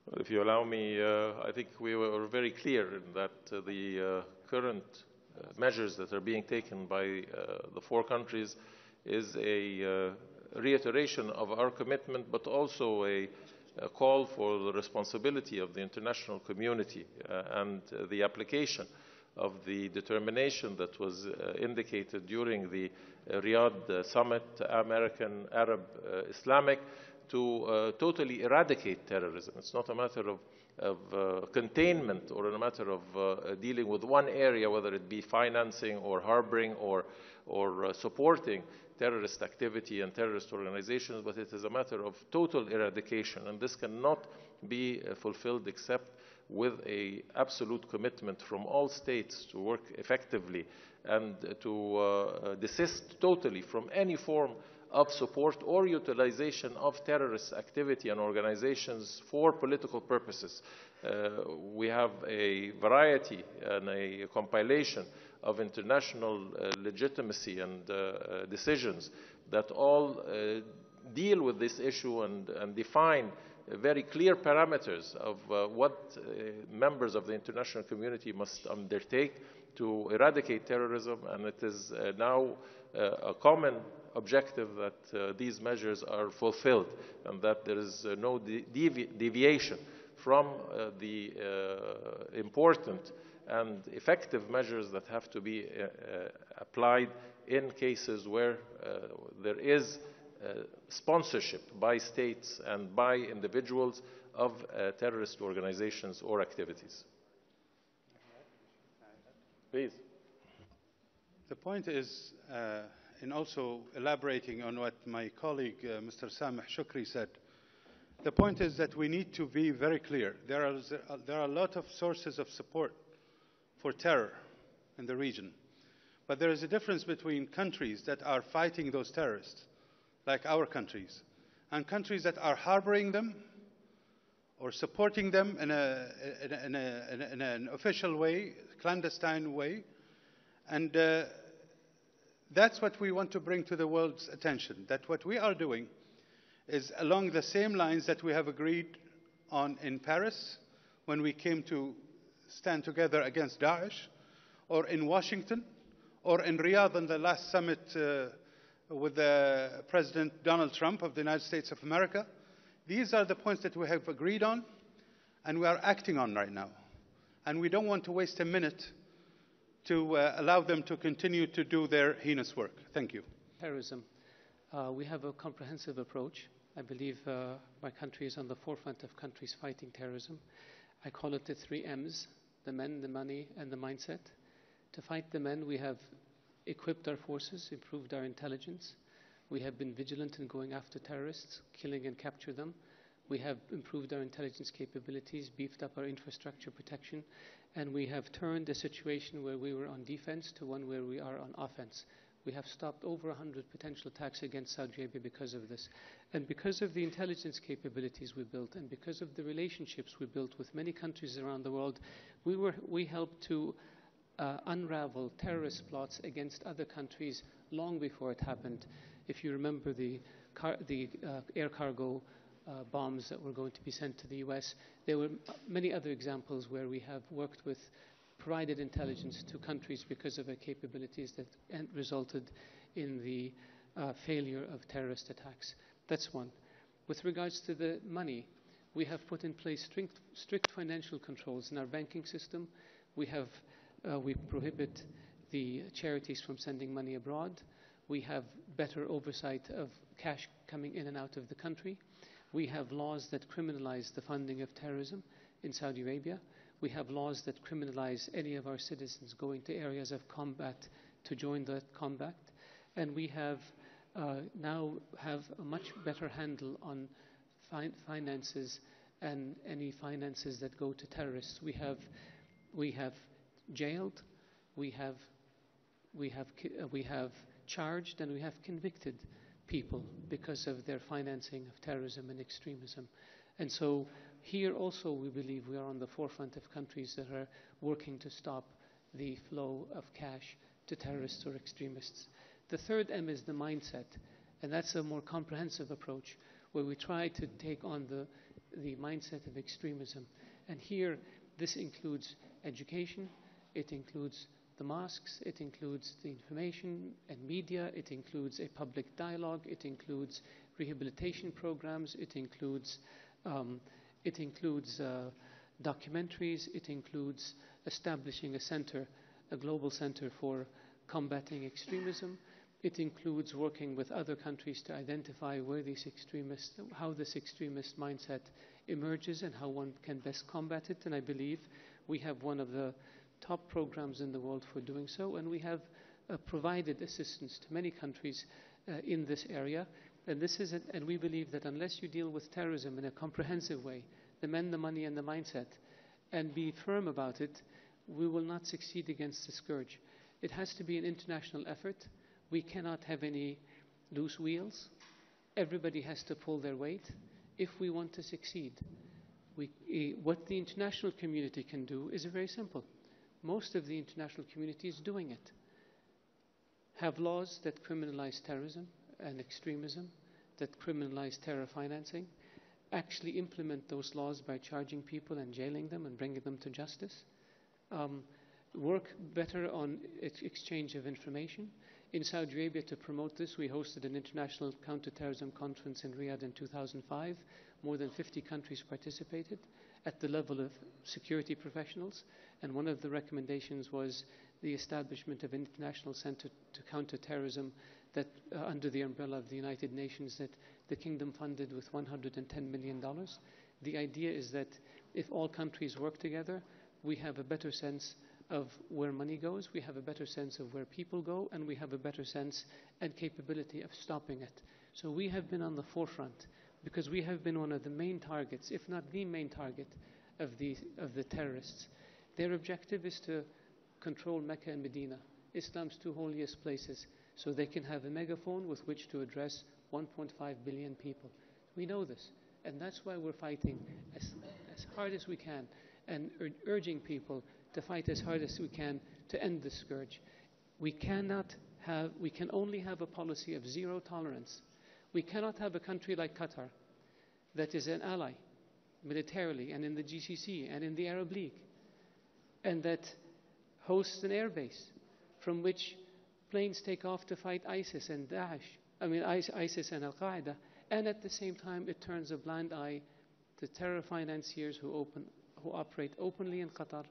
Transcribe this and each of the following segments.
Well, if you allow me, I think we were very clear in that the current measures that are being taken by the four countries is a reiteration of our commitment, but also a call for the responsibility of the international community and the application of the determination that was indicated during the Riyadh summit, American, Arab, Islamic, to totally eradicate terrorism. It's not a matter of containment or a matter of dealing with one area, whether it be financing or harboring or supporting terrorist activity and terrorist organizations, but it is a matter of total eradication. And this cannot be fulfilled except with an absolute commitment from all states to work effectively and to desist totally from any form of support or utilization of terrorist activity and organizations for political purposes. We have a variety and a compilation of international legitimacy and decisions that all deal with this issue and define very clear parameters of what members of the international community must undertake to eradicate terrorism, and it is now a common objective that these measures are fulfilled and that there is no deviation from the important and effective measures that have to be applied in cases where there is sponsorship by states and by individuals of terrorist organizations or activities. Please. The point is, in also elaborating on what my colleague, Mr. Sameh Shukri said, the point is that we need to be very clear. There are a lot of sources of support for terror in the region. But there is a difference between countries that are fighting those terrorists, like our countries, and countries that are harboring them or supporting them in an official way, clandestine way. And that's what we want to bring to the world's attention, that what we are doing is along the same lines that we have agreed on in Paris when we came to stand together against Daesh, or in Washington, or in Riyadh in the last summit with President Donald Trump of the United States of America. These are the points that we have agreed on and we are acting on right now. And we don't want to waste a minute to allow them to continue to do their heinous work. Thank you. Terrorism. We have a comprehensive approach. I believe my country is on the forefront of countries fighting terrorism. I call it the 3 M's, the men, the money, and the mindset. To fight the men, we have equipped our forces, improved our intelligence. We have been vigilant in going after terrorists, killing and capture them. We have improved our intelligence capabilities, beefed up our infrastructure protection, and we have turned a situation where we were on defense to one where we are on offense. We have stopped over 100 potential attacks against Saudi Arabia because of this. And because of the intelligence capabilities we built and because of the relationships we built with many countries around the world, we helped to unravel terrorist plots against other countries long before it happened. If you remember the air cargo bombs that were going to be sent to the US, there were many other examples where we have worked with, provided intelligence to countries because of our capabilities that resulted in the failure of terrorist attacks. That's one. With regards to the money, we have put in place strict financial controls in our banking system. We prohibit the charities from sending money abroad. We have better oversight of cash coming in and out of the country. We have laws that criminalize the funding of terrorism in Saudi Arabia. We have laws that criminalize any of our citizens going to areas of combat to join the combat. And we have now have a much better handle on finances and any finances that go to terrorists. We have jailed, we have charged, and we have convicted people because of their financing of terrorism and extremism. And so here also we believe we are on the forefront of countries that are working to stop the flow of cash to terrorists or extremists. The 3rd M is the mindset, and that's a more comprehensive approach where we try to take on the mindset of extremism. And here, this includes education, it includes the mosques, it includes the information and media, it includes a public dialogue, it includes rehabilitation programs, it includes documentaries, it includes establishing a center, a global center for combating extremism. It includes working with other countries to identify where these extremists, how this extremist mindset emerges and how one can best combat it. And I believe we have one of the top programs in the world for doing so, and we have provided assistance to many countries in this area. And and we believe that unless you deal with terrorism in a comprehensive way, the men, the money, and the mindset, and be firm about it, we will not succeed against the scourge. It has to be an international effort. We cannot have any loose wheels. Everybody has to pull their weight if we want to succeed. What the international community can do is very simple. Most of the international community is doing it. Have laws that criminalize terrorism and extremism, that criminalize terror financing, actually implement those laws by charging people and jailing them and bringing them to justice, work better on exchange of information. In Saudi Arabia, to promote this, we hosted an international counterterrorism conference in Riyadh in 2005. More than 50 countries participated at the level of security professionals, and one of the recommendations was the establishment of an international center to counter terrorism that under the umbrella of the United Nations that the Kingdom funded with $110 million. The idea is that if all countries work together, we have a better sense of where money goes, we have a better sense of where people go, and we have a better sense and capability of stopping it. So we have been on the forefront because we have been one of the main targets, if not the main target, of the terrorists. Their objective is to control Mecca and Medina, Islam's two holiest places, so they can have a megaphone with which to address 1.5 billion people. We know this, and that's why we're fighting as hard as we can and urging people to fight as hard as we can to end this scourge. We can only have a policy of zero tolerance. We cannot have a country like Qatar that is an ally militarily and in the GCC and in the Arab League, and that hosts an airbase from which planes take off to fight ISIS and ISIS and Al-Qaeda, and at the same time it turns a blind eye to terror financiers who operate openly in Qatar,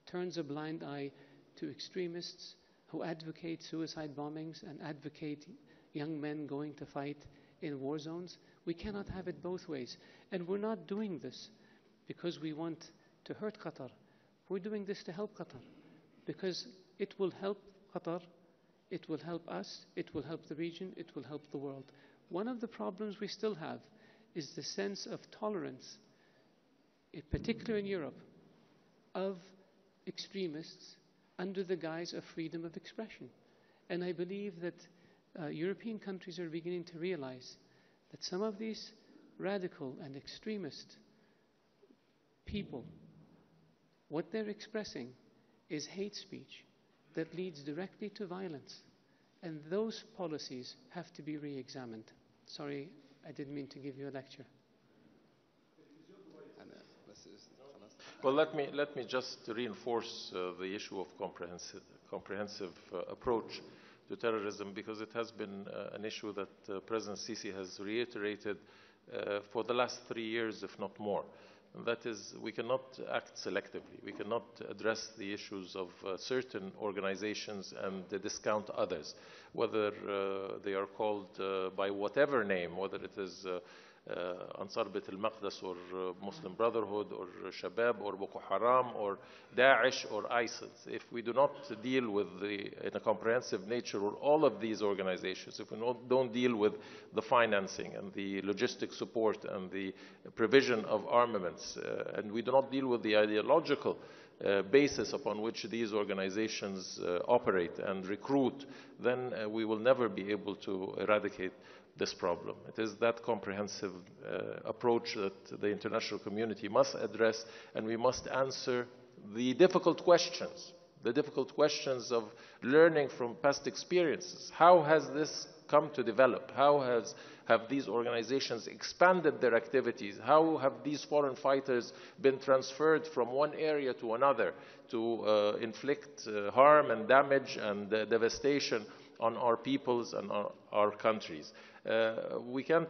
turns a blind eye to extremists who advocate suicide bombings and advocate young men going to fight in war zones. We cannot have it both ways. And we're not doing this because we want to hurt Qatar. We're doing this to help Qatar because it will help Qatar, it will help us, it will help the region, it will help the world. One of the problems we still have is the sense of tolerance, in particular in Europe, of extremists under the guise of freedom of expression. And I believe that European countries are beginning to realize that some of these radical and extremist people, what they're expressing is hate speech that leads directly to violence. And those policies have to be re-examined. Sorry, I didn't mean to give you a lecture. Well, let me just reinforce the issue of comprehensive approach to terrorism, because it has been an issue that President Sisi has reiterated for the last 3 years, if not more. And that is, we cannot act selectively. We cannot address the issues of certain organizations and discount others, whether they are called by whatever name, whether it is Ansar Bait al-Maqdis or Muslim Brotherhood or Shabab or Boko Haram or Daesh or ISIL. If we do not deal with in a comprehensive nature with all of these organizations, if we don't deal with the financing and the logistic support and the provision of armaments, and we do not deal with the ideological basis upon which these organizations operate and recruit, then we will never be able to eradicate this problem. It is that comprehensive approach that the international community must address, and we must answer the difficult questions of learning from past experiences. How has this come to develop? How has have these organizations expanded their activities? How have these foreign fighters been transferred from one area to another to inflict harm and damage and devastation on our peoples and our countries? We can't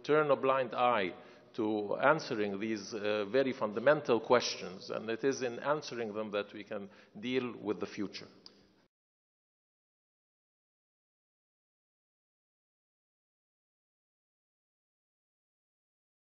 turn a blind eye to answering these very fundamental questions, and it is in answering them that we can deal with the future.